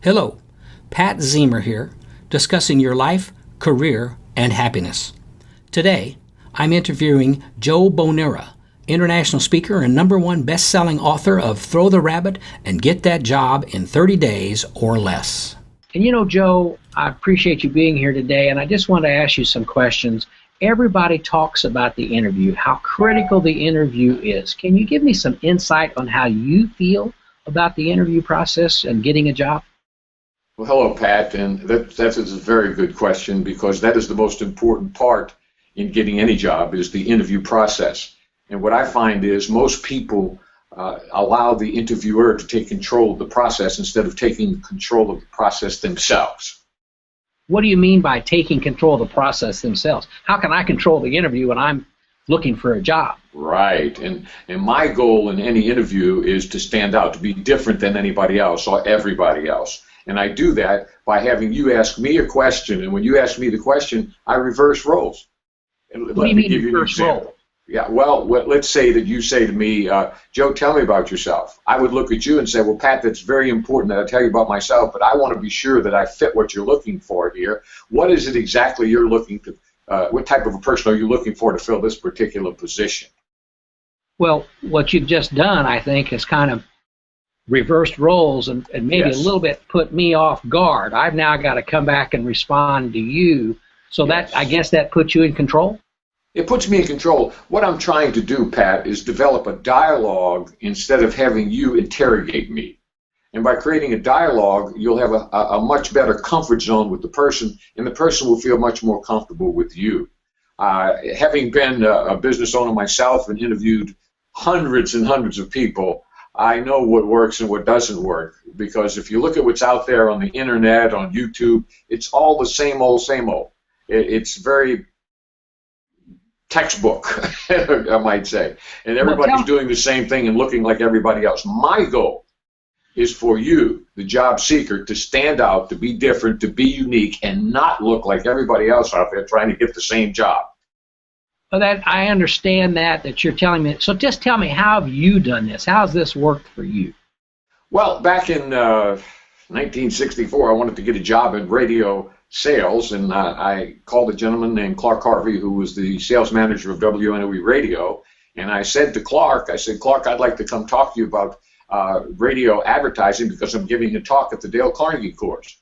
Hello, Pat Zemer here, discussing your life, career, and happiness. Today, I'm interviewing Joe Bonera, international speaker and #1 best-selling author of Throw the Rabbit and Get That Job in 30 Days or Less. And you know, Joe, I appreciate you being here today, and I just want to ask you some questions. Everybody talks about the interview, how critical the interview is. Can you give me some insight on how you feel about the interview process and getting a job? Well, hello, Pat, and that's a very good question, because that is the most important part in getting any job, is the interview process. And what I find is most people allow the interviewer to take control of the process instead of taking control of the process themselves. What do you mean by taking control of the process themselves? How can I control the interview when I'm looking for a job? Right, and my goal in any interview is to stand out, to be different than anybody else or everybody else. And I do that by having you ask me a question, and when you ask me the question, I reverse roles. What do you mean reverse role? Yeah, well, let's say that you say to me, Joe, tell me about yourself. I would look at you and say, well, Pat, that's very important that I tell you about myself, but I want to be sure that I fit what you're looking for here. What is it exactly you're looking to, what type of a person are you looking for to fill this particular position? Well, what you've just done, I think, is kind of reversed roles and maybe Yes. a little bit put me off guard. I've now got to come back and respond to you. So Yes. that, I guess that puts you in control? It puts me in control. What I'm trying to do, Pat, is develop a dialogue instead of having you interrogate me. And by creating a dialogue, you'll have a much better comfort zone with the person, and the person will feel much more comfortable with you. Having been a business owner myself and interviewed hundreds and hundreds of people, I know what works and what doesn't work, because if you look at what's out there on the internet, on YouTube, it's all the same old, same old. It's very textbook, I might say. And everybody's doing the same thing and looking like everybody else. My goal is for you, the job seeker, to stand out, to be different, to be unique, and not look like everybody else out there trying to get the same job. Well, that I understand that you're telling me. So just tell me, how have you done this? How's this worked for you? Well, back in 1964, I wanted to get a job in radio sales, and I called a gentleman named Clark Harvey, who was the sales manager of WNOE Radio, and I said to Clark, Clark, I'd like to come talk to you about radio advertising because I'm giving a talk at the Dale Carnegie course.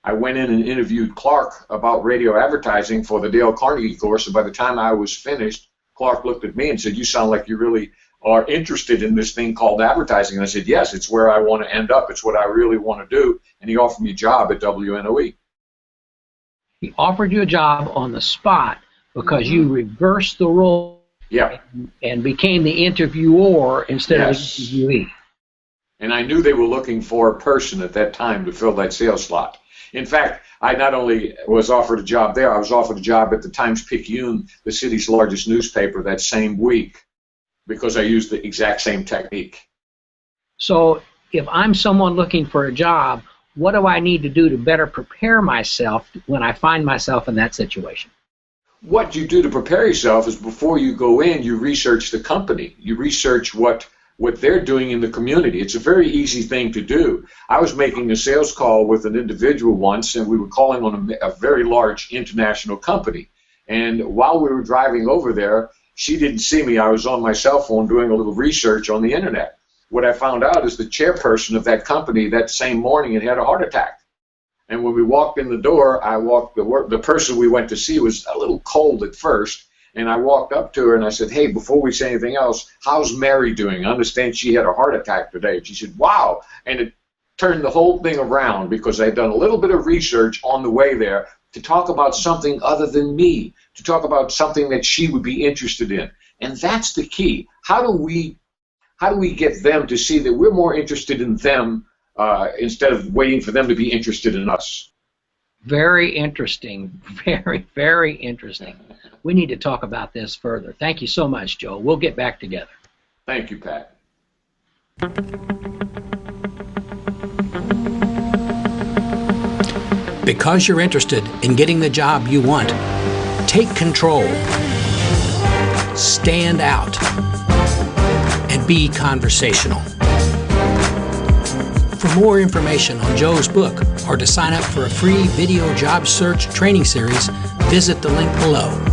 I went in and interviewed Clark about radio advertising for the Dale Carnegie course, and by the time I was finished, Clark looked at me and said, you sound like you really are interested in this thing called advertising. And I said, yes, it's where I want to end up. It's what I really want to do. And he offered me a job at WNOE. He offered you a job on the spot because you reversed the role and became the interviewer instead of the interviewee. And I knew they were looking for a person at that time to fill that sales slot. In fact, I not only was offered a job there, I was offered a job at the Times-Picayune, the city's largest newspaper, that same week, because I used the exact same technique. So if I'm someone looking for a job, what do I need to do to better prepare myself when I find myself in that situation? What you do to prepare yourself is, before you go in, you research the company. You research what they're doing in the community. It's a very easy thing to do. I was making a sales call with an individual once, and we were calling on a very large international company. And while we were driving over there, she didn't see me. I was on my cell phone doing a little research on the internet. What I found out is the chairperson of that company that same morning had a heart attack. And when we walked in the door, the person we went to see was a little cold at first. And I walked up to her and I said, hey, before we say anything else, how's Mary doing? I understand she had a heart attack today. And she said, wow. And it turned the whole thing around, because I had done a little bit of research on the way there to talk about something other than me, to talk about something that she would be interested in. And that's the key. How do we get them to see that we're more interested in them instead of waiting for them to be interested in us? Very interesting. Very, very interesting. We need to talk about this further. Thank you so much, Joe. We'll get back together. Thank you, Pat. Because you're interested in getting the job you want, take control, stand out, and be conversational. for more information on Joe's book or to sign up for a free video job search training series, visit the link below.